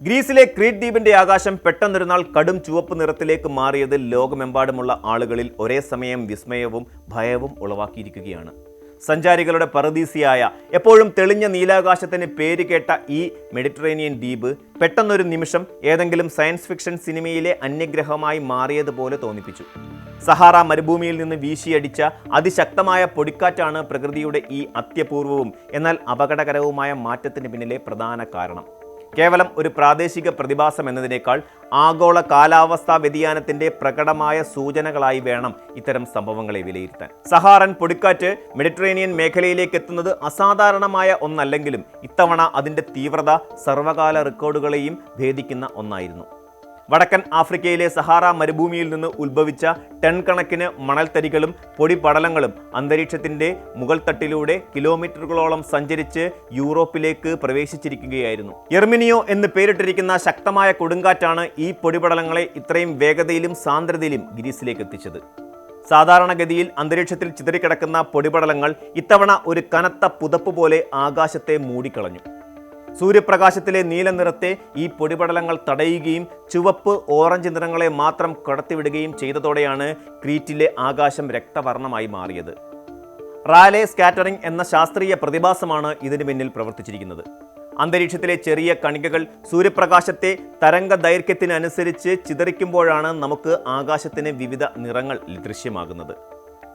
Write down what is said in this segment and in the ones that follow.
ഗ്രീസിലെ ക്രീറ്റ് ദ്വീപിന്റെ ആകാശം പെട്ടെന്നൊരു നാൾ കടും ചുവപ്പ് നിറത്തിലേക്ക് മാറിയത് ലോകമെമ്പാടുമുള്ള ആളുകളിൽ ഒരേ സമയം വിസ്മയവും ഭയവും ഉളവാക്കിയിരിക്കുകയാണ്. സഞ്ചാരികളുടെ പറദീസിയായ എപ്പോഴും തെളിഞ്ഞ നീലാകാശത്തിന് പേര് കേട്ട ഈ മെഡിറ്ററേനിയൻ ദ്വീപ് പെട്ടെന്നൊരു നിമിഷം ഏതെങ്കിലും സയൻസ് ഫിക്ഷൻ സിനിമയിലെ അന്യഗ്രഹമായി മാറിയതുപോലെ തോന്നിപ്പിച്ചു. സഹാറ മരുഭൂമിയിൽ നിന്ന് വീശിയടിച്ച അതിശക്തമായ പൊടിക്കാറ്റാണ് പ്രകൃതിയുടെ ഈ അത്യപൂർവവും എന്നാൽ അപകടകരവുമായ മാറ്റത്തിന് പിന്നിലെ പ്രധാന കാരണം. കേവലം ഒരു പ്രാദേശിക പ്രതിഭാസം എന്നതിനേക്കാൾ ആഗോള കാലാവസ്ഥാ വ്യതിയാനത്തിന്റെ പ്രകടമായ സൂചനകളായി വേണം ഇത്തരം സംഭവങ്ങളെ വിലയിരുത്താൻ. സഹാറൻ പൊടിക്കാറ്റ് മെഡിറ്ററേനിയൻ മേഖലയിലേക്ക് എത്തുന്നത് അസാധാരണമായ ഒന്നല്ലെങ്കിലും ഇത്തവണ അതിന്റെ തീവ്രത സർവകാല റെക്കോർഡുകളെയും ഭേദിക്കുന്ന ഒന്നായിരുന്നു. വടക്കൻ ആഫ്രിക്കയിലെ സഹാറ മരുഭൂമിയിൽ നിന്ന് ഉത്ഭവിച്ച ടൺ കണക്കിന് മണൽത്തരികളും പൊടിപടലങ്ങളും അന്തരീക്ഷത്തിന്റെ മുകൾ തട്ടിലൂടെ കിലോമീറ്ററുകളോളം സഞ്ചരിച്ച് യൂറോപ്പിലേക്ക് പ്രവേശിച്ചിരിക്കുകയായിരുന്നു. എർമിനിയോ എന്ന് പേരിട്ടിരിക്കുന്ന ശക്തമായ കൊടുങ്കാറ്റാണ് ഈ പൊടിപടലങ്ങളെ ഇത്രയും വേഗതയിലും സാന്ദ്രതയിലും ഗ്രീസിലേക്ക് എത്തിച്ചത്. സാധാരണഗതിയിൽ അന്തരീക്ഷത്തിൽ ചിതറിക്കിടക്കുന്ന പൊടിപടലങ്ങൾ ഇത്തവണ ഒരു കനത്ത പുതപ്പ് പോലെ ആകാശത്തെ മൂടിക്കളഞ്ഞു. സൂര്യപ്രകാശത്തിലെ നീല നിറത്തെ ഈ പൊടിപടലങ്ങൾ തടയുകയും ചുവപ്പ് ഓറഞ്ച് നിറങ്ങളെ മാത്രം കടത്തിവിടുകയും ചെയ്തതോടെയാണ് ക്രീറ്റിലെ ആകാശം രക്തവർണ്ണമായി മാറിയത്. റാലെ സ്കാറ്ററിംഗ് എന്ന ശാസ്ത്രീയ പ്രതിഭാസമാണ് ഇതിന് പിന്നിൽ പ്രവർത്തിച്ചിരിക്കുന്നത്. അന്തരീക്ഷത്തിലെ ചെറിയ കണികകൾ സൂര്യപ്രകാശത്തെ തരംഗ ദൈർഘ്യത്തിനനുസരിച്ച് ചിതറിക്കുമ്പോഴാണ് നമുക്ക് ആകാശത്തിന് വിവിധ നിറങ്ങൾ ദൃശ്യമാകുന്നത്.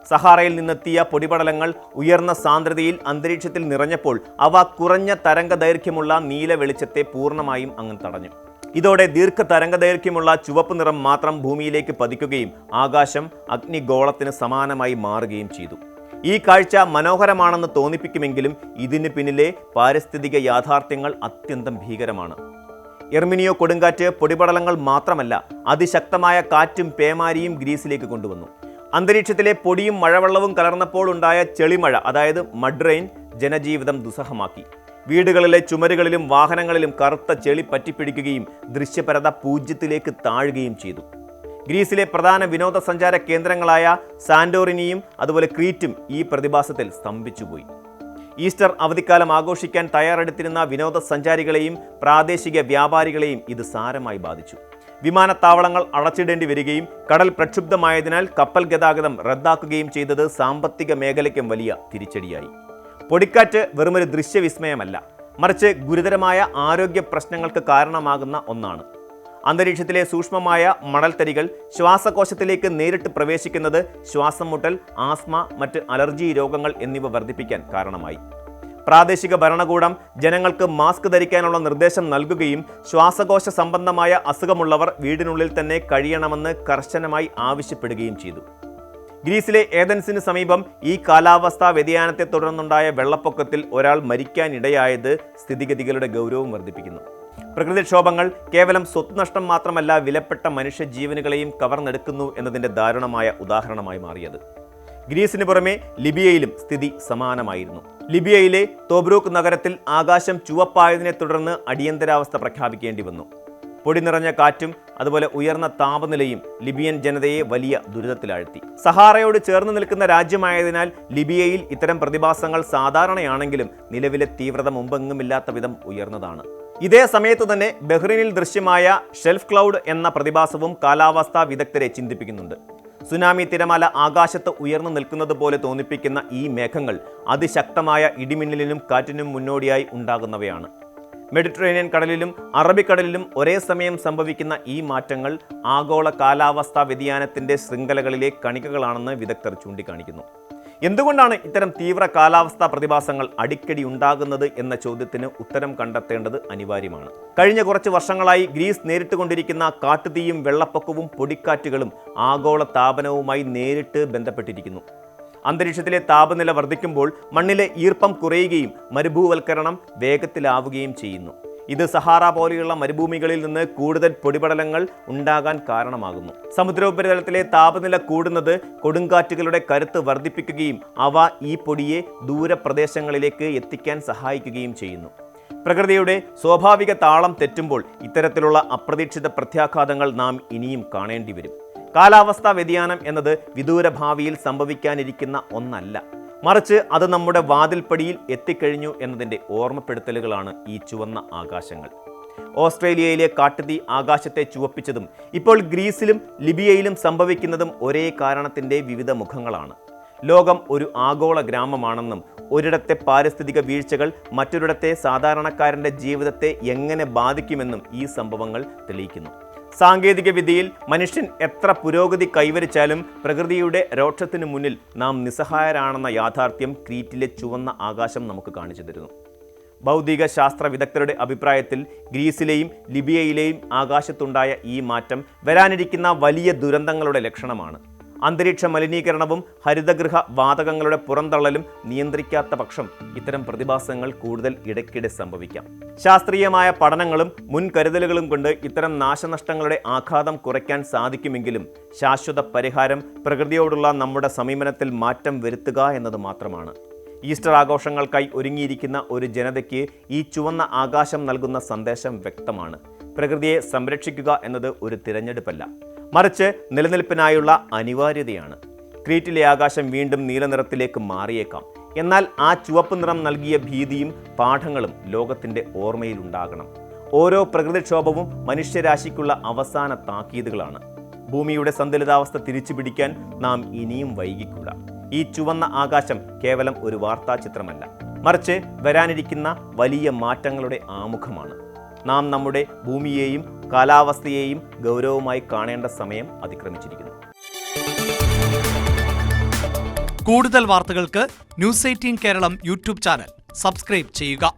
സഹാറയിൽ നിന്നെത്തിയ പൊടിപടലങ്ങൾ ഉയർന്ന സാന്ദ്രതയിൽ അന്തരീക്ഷത്തിൽ നിറഞ്ഞപ്പോൾ അവ കുറഞ്ഞ തരംഗ ദൈർഘ്യമുള്ള നീല വെളിച്ചത്തെ പൂർണ്ണമായും അങ്ങ് തടഞ്ഞു. ഇതോടെ ദീർഘ തരംഗ ദൈർഘ്യമുള്ള ചുവപ്പ് നിറം മാത്രം ഭൂമിയിലേക്ക് പതിക്കുകയും ആകാശം അഗ്നിഗോളത്തിന് സമാനമായി മാറുകയും ചെയ്തു. ഈ കാഴ്ച മനോഹരമാണെന്ന് തോന്നിപ്പിക്കുമെങ്കിലും ഇതിന് പിന്നിലെ പാരിസ്ഥിതിക യാഥാർത്ഥ്യങ്ങൾ അത്യന്തം ഭീകരമാണ്. എർമിനിയോ കൊടുങ്കാറ്റ് പൊടിപടലങ്ങൾ മാത്രമല്ല, അതിശക്തമായ കാറ്റും പേമാരിയും ഗ്രീസിലേക്ക് കൊണ്ടുവന്നു. അന്തരീക്ഷത്തിലെ പൊടിയും മഴവെള്ളവും കലർന്നപ്പോൾ ഉണ്ടായ ചെളിമഴ, അതായത് മഡ് റെയിൻ, ജനജീവിതം ദുസ്സഹമാക്കി. വീടുകളിലെ ചുമരുകളിലും വാഹനങ്ങളിലും കറുത്ത ചെളി പറ്റിപ്പിടിക്കുകയും ദൃശ്യപരത പൂജ്യത്തിലേക്ക് താഴുകയും ചെയ്തു. ഗ്രീസിലെ പ്രധാന വിനോദസഞ്ചാര കേന്ദ്രങ്ങളായ സാന്റോറിനിയും അതുപോലെ ക്രീറ്റും ഈ പ്രതിഭാസത്തിൽ സ്തംഭിച്ചുപോയി. ഈസ്റ്റർ അവധിക്കാലം ആഘോഷിക്കാൻ തയ്യാറെടുത്തിരുന്ന വിനോദസഞ്ചാരികളെയും പ്രാദേശിക വ്യാപാരികളെയും ഇത് സാരമായി ബാധിച്ചു. വിമാനത്താവളങ്ങൾ അടച്ചിടേണ്ടി വരികയും കടൽ പ്രക്ഷുബ്ധമായതിനാൽ കപ്പൽ ഗതാഗതം റദ്ദാക്കുകയും ചെയ്തത് സാമ്പത്തിക മേഖലയ്ക്കും വലിയ തിരിച്ചടിയായി. പൊടിക്കാറ്റ് വെറുമൊരു ദൃശ്യവിസ്മയമല്ല, മറിച്ച് ഗുരുതരമായ ആരോഗ്യ പ്രശ്നങ്ങൾക്ക് കാരണമാകുന്ന ഒന്നാണ്. അന്തരീക്ഷത്തിലെ സൂക്ഷ്മമായ മണൽത്തരികൾ ശ്വാസകോശത്തിലേക്ക് നേരിട്ട് പ്രവേശിക്കുന്നത് ശ്വാസം മുട്ടൽ, ആസ്മ, മറ്റ് അലർജി രോഗങ്ങൾ എന്നിവ വർദ്ധിപ്പിക്കാൻ കാരണമായി. പ്രാദേശിക ഭരണകൂടം ജനങ്ങൾക്ക് മാസ്ക് ധരിക്കാനുള്ള നിർദ്ദേശം നൽകുകയും ശ്വാസകോശ സംബന്ധമായ അസുഖമുള്ളവർ വീടിനുള്ളിൽ തന്നെ കഴിയണമെന്ന് കർശനമായി ആവശ്യപ്പെടുകയും ചെയ്തു. ഗ്രീസിലെ ഏതൻസിന് സമീപം ഈ കാലാവസ്ഥാ വ്യതിയാനത്തെ തുടർന്നുണ്ടായ വെള്ളപ്പൊക്കത്തിൽ ഒരാൾ മരിക്കാനിടയായത് സ്ഥിതിഗതികളുടെ ഗൗരവം വർദ്ധിപ്പിക്കുന്നു. പ്രകൃതിക്ഷോഭങ്ങൾ കേവലം സ്വത്ത് നഷ്ടം മാത്രമല്ല, വിലപ്പെട്ട മനുഷ്യജീവനുകളെയും കവർന്നെടുക്കുന്നു എന്നതിൻ്റെ ദാരുണമായ ഉദാഹരണമായി മാറിയത്. ഗ്രീസിന് പുറമെ ലിബിയയിലും സ്ഥിതി സമാനമായിരുന്നു. ലിബിയയിലെ തോബ്രൂക്ക് നഗരത്തിൽ ആകാശം ചുവപ്പായതിനെ തുടർന്ന് അടിയന്തരാവസ്ഥ പ്രഖ്യാപിക്കേണ്ടി വന്നു. പൊടി നിറഞ്ഞ കാറ്റും അതുപോലെ ഉയർന്ന താപനിലയും ലിബിയൻ ജനതയെ വലിയ ദുരിതത്തിലാഴ്ത്തി. സഹാറയോട് ചേർന്ന് നിൽക്കുന്ന രാജ്യമായതിനാൽ ലിബിയയിൽ ഇത്തരം പ്രതിഭാസങ്ങൾ സാധാരണയാണെങ്കിലും നിലവിലെ തീവ്രത മുമ്പെങ്ങുമില്ലാത്ത വിധം ഉയർന്നതാണ്. ഇതേ സമയത്ത് തന്നെ ബഹ്റിനിൽ ദൃശ്യമായ ഷെൽഫ് ക്ലൗഡ് എന്ന പ്രതിഭാസവും കാലാവസ്ഥാ വിദഗ്ധരെ ചിന്തിപ്പിക്കുന്നുണ്ട്. സുനാമി തിരമാല ആകാശത്ത് ഉയർന്നു നിൽക്കുന്നത് പോലെ തോന്നിപ്പിക്കുന്ന ഈ മേഘങ്ങൾ അതിശക്തമായ ഇടിമിന്നലിനും കാറ്റിനും മുന്നോടിയായി ഉണ്ടാകുന്നവയാണ്. മെഡിറ്ററേനിയൻ കടലിലും അറബിക്കടലിലും ഒരേ സമയം സംഭവിക്കുന്ന ഈ മാറ്റങ്ങൾ ആഗോള കാലാവസ്ഥാ വ്യതിയാനത്തിന്റെ ശൃംഖലകളിലെ കണികകളാണെന്ന് വിദഗ്ധർ ചൂണ്ടിക്കാണിക്കുന്നു. എന്തുകൊണ്ടാണ് ഇത്തരം തീവ്ര കാലാവസ്ഥാ പ്രതിഭാസങ്ങൾ അടിക്കടി ഉണ്ടാകുന്നത് എന്ന ചോദ്യത്തിന് ഉത്തരം കണ്ടെത്തേണ്ടത് അനിവാര്യമാണ്. കഴിഞ്ഞ കുറച്ച് വർഷങ്ങളായി ഗ്രീസ് നേരിട്ടുകൊണ്ടിരിക്കുന്ന കാട്ടുതീയും വെള്ളപ്പൊക്കവും പൊടിക്കാറ്റുകളും ആഗോള താപനവുമായി നേരിട്ട് ബന്ധപ്പെട്ടിരിക്കുന്നു. അന്തരീക്ഷത്തിലെ താപനില വർദ്ധിക്കുമ്പോൾ മണ്ണിലെ ഈർപ്പം കുറയുകയും മരുഭൂവൽക്കരണം വേഗത്തിലാവുകയും ചെയ്യുന്നു. ഇത് സഹാറ പോലെയുള്ള മരുഭൂമികളിൽ നിന്ന് കൂടുതൽ പൊടിപടലങ്ങൾ ഉണ്ടാകാൻ കാരണമാകുന്നു. സമുദ്രോപരിതലത്തിലെ താപനില കൂടുന്നത് കൊടുങ്കാറ്റുകളുടെ കരുത്ത് വർദ്ധിപ്പിക്കുകയും അവ ഈ പൊടിയെ ദൂരപ്രദേശങ്ങളിലേക്ക് എത്തിക്കാൻ സഹായിക്കുകയും ചെയ്യുന്നു. പ്രകൃതിയുടെ സ്വാഭാവിക താളം തെറ്റുമ്പോൾ ഇത്തരത്തിലുള്ള അപ്രതീക്ഷിത പ്രത്യാഘാതങ്ങൾ നാം ഇനിയും കാണേണ്ടി വരും. കാലാവസ്ഥാ വ്യതിയാനം എന്നത് വിദൂര ഭാവിയിൽ സംഭവിക്കാനിരിക്കുന്ന ഒന്നല്ല, മറിച്ച് അത് നമ്മുടെ വാതിൽപ്പടിയിൽ എത്തിക്കഴിഞ്ഞു എന്നതിൻ്റെ ഓർമ്മപ്പെടുത്തലുകളാണ് ഈ ചുവന്ന ആകാശങ്ങൾ. ഓസ്ട്രേലിയയിലെ കാട്ടുതീ ആകാശത്തെ ചുവപ്പിച്ചതും ഇപ്പോൾ ഗ്രീസിലും ലിബിയയിലും സംഭവിക്കുന്നതും ഒരേ കാരണത്തിൻ്റെ വിവിധ മുഖങ്ങളാണ്. ലോകം ഒരു ആഗോള ഗ്രാമമാണെന്നും ഒരിടത്തെ പാരിസ്ഥിതിക വീഴ്ചകൾ മറ്റൊരിടത്തെ സാധാരണക്കാരൻ്റെ ജീവിതത്തെ എങ്ങനെ ബാധിക്കുമെന്നും ഈ സംഭവങ്ങൾ തെളിയിക്കുന്നു. സാങ്കേതിക വിദ്യയിൽ മനുഷ്യൻ എത്ര പുരോഗതി കൈവരിച്ചാലും പ്രകൃതിയുടെ രോക്ഷത്തിനു മുന്നിൽ നാം നിസ്സഹായരാണെന്ന യാഥാർത്ഥ്യം ക്രീറ്റിലെ ചുവന്ന ആകാശം നമുക്ക് കാണിച്ചു തരുന്നു. ഭൗതിക ശാസ്ത്ര വിദഗ്ധരുടെ അഭിപ്രായത്തിൽ ഗ്രീസിലെയും ലിബിയയിലെയും ആകാശത്തുണ്ടായ ഈ മാറ്റം വരാനിരിക്കുന്ന വലിയ ദുരന്തങ്ങളുടെ ലക്ഷണമാണ്. അന്തരീക്ഷ മലിനീകരണവും ഹരിതഗൃഹ വാതകങ്ങളുടെ പുറന്തള്ളലും നിയന്ത്രിക്കാത്ത പക്ഷം ഇത്തരം പ്രതിഭാസങ്ങൾ കൂടുതൽ ഇടയ്ക്കിടെ സംഭവിക്കാം. ശാസ്ത്രീയമായ പഠനങ്ങളും മുൻകരുതലുകളും കൊണ്ട് ഇത്തരം നാശനഷ്ടങ്ങളുടെ ആഘാതം കുറയ്ക്കാൻ സാധിക്കുമെങ്കിലും ശാശ്വത പരിഹാരം പ്രകൃതിയോടുള്ള നമ്മുടെ സമീപനത്തിൽ മാറ്റം വരുത്തുക എന്നത് മാത്രമാണ്. ഈസ്റ്റർ ആഘോഷങ്ങൾക്കായി ഒരുങ്ങിയിരിക്കുന്ന ഒരു ജനതയ്ക്ക് ഈ ചുവന്ന ആകാശം നൽകുന്ന സന്ദേശം വ്യക്തമാണ്. പ്രകൃതിയെ സംരക്ഷിക്കുക എന്നത് ഒരു തിരഞ്ഞെടുപ്പല്ല, മറിച്ച് നിലനിൽപ്പിനായുള്ള അനിവാര്യതയാണ്. ക്രീറ്റിലെ ആകാശം വീണ്ടും നീലനിറത്തിലേക്ക് മാറിയേക്കാം. എന്നാൽ ആ ചുവപ്പ് നിറം നൽകിയ ഭീതിയും പാഠങ്ങളും ലോകത്തിൻ്റെ ഓർമ്മയിലുണ്ടാകണം. ഓരോ പ്രകൃതിക്ഷോഭവും മനുഷ്യരാശിക്കുള്ള അവസാന താക്കീതുകളാണ്. ഭൂമിയുടെ സന്തുലിതാവസ്ഥ തിരിച്ചു പിടിക്കാൻ നാം ഇനിയും വൈകിക്കൂടാ. ഈ ചുവന്ന ആകാശം കേവലം ഒരു വാർത്താ ചിത്രമല്ല, മറിച്ച് വരാനിരിക്കുന്ന വലിയ മാറ്റങ്ങളുടെ ആമുഖമാണ്. നാം നമ്മുടെ ഭൂമിയെയും കാലാവസ്ഥയെയും ഗൗരവമായി കാണേണ്ട സമയം അതിക്രമിച്ചിരിക്കുന്നു. കൂടുതൽ വാർത്തകൾക്ക് news 18 Keralam YouTube channel subscribe ചെയ്യുക.